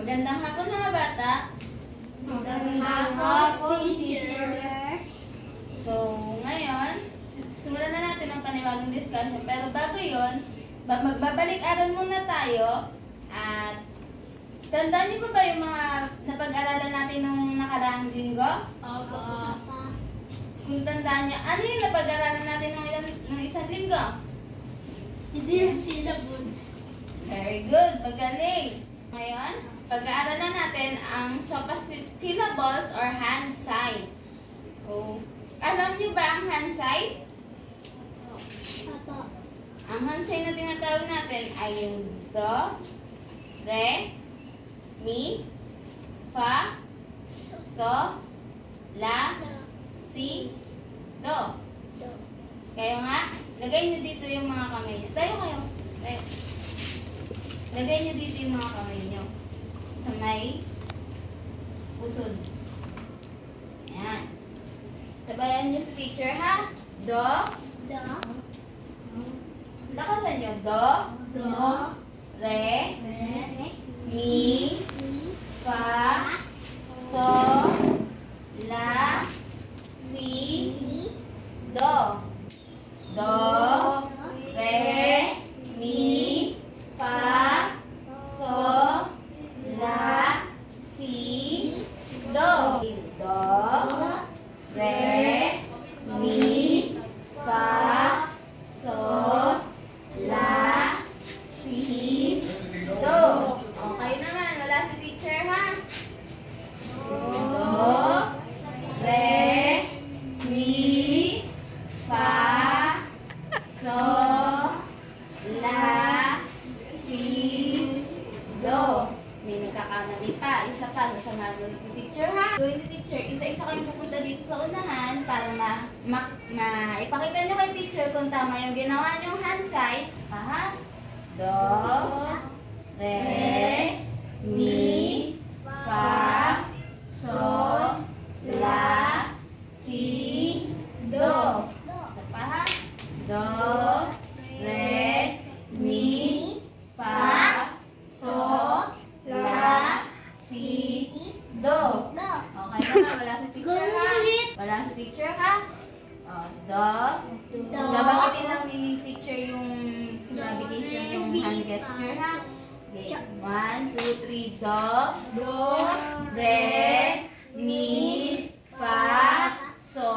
Magandang hapon mga bata. Magandang hapon, teacher. So, ngayon, simulan na natin ang panibagong discussion. Pero bago yun, magbabalik-aral muna tayo. At tandaan niyo pa ba yung mga napag-aralan natin nung nakaraang linggo? Opo. Kung tandaan niyo, ano yung napag-aralan natin nung isang linggo? Hindi yung syllabus. Very good, magaling. Ngayon, pag-aaralan natin ang sopas syllables or hand sign. So, alam niyo ba ang hand sign? Opo. Ang hand sign na tinatawag natin ay yung do, re, mi, fa, so, la, si, do. Kayo nga, lagay niyo dito yung mga kamay niyo. Tayo kayo. Tayo. Lagay niyo dito yung mga kamay niyo. Sa may pusod. Ayan. Sabayan niyo sa teacher ha. Do. Do. Lakasan niyo. Do. Do. Re. Re. Mi. Fa. So. La. Si. Do. Do. Re. Mi. Fa. So. La. Si. Do. Do. Re. Mi. Fa. So. La. Si. Do. Okay naman. Wala si teacher ha. Do. Re. Mi. Fa. So. La. Si. Do. May nagkakamali pa. Isa pa. Nasama mo ni teacher ha. Gawin ni teacher. Isa-isa kayong pupunta dito sa unahan para ipakita nyo kay teacher kung tama yung ginawa nyong hand sign. Ha? Do. Re. Mi. Fa. So. La. Si. Do. Isa pa ha? Do. Re. Mi. Fa. So. La. Si. Do. Okay na. Wala si teacher ha? Wala si teacher ha? Do. Nabakitin lang ni teacher yung navigation yung hand gesture ha? Okay. 1, 2, 3. Do. Do. Re. Mi. Fa. So.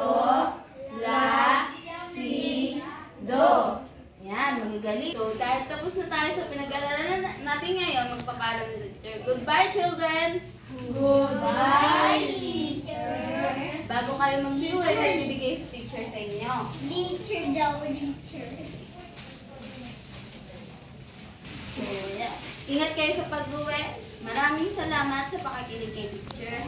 La. Si. Do. Yan, magagaling. So, dahil tapos na tayo sa pinag-aaralan natin ngayon, magpapaalam ni teacher. Goodbye, children! Goodbye, teacher. Bago kayo mag-iwi, may bibigay sa teacher sa inyo. Teacher daw, teacher. So, yeah. Ingat kayo sa pag-uwi. Maraming salamat sa pakikinig kay teacher.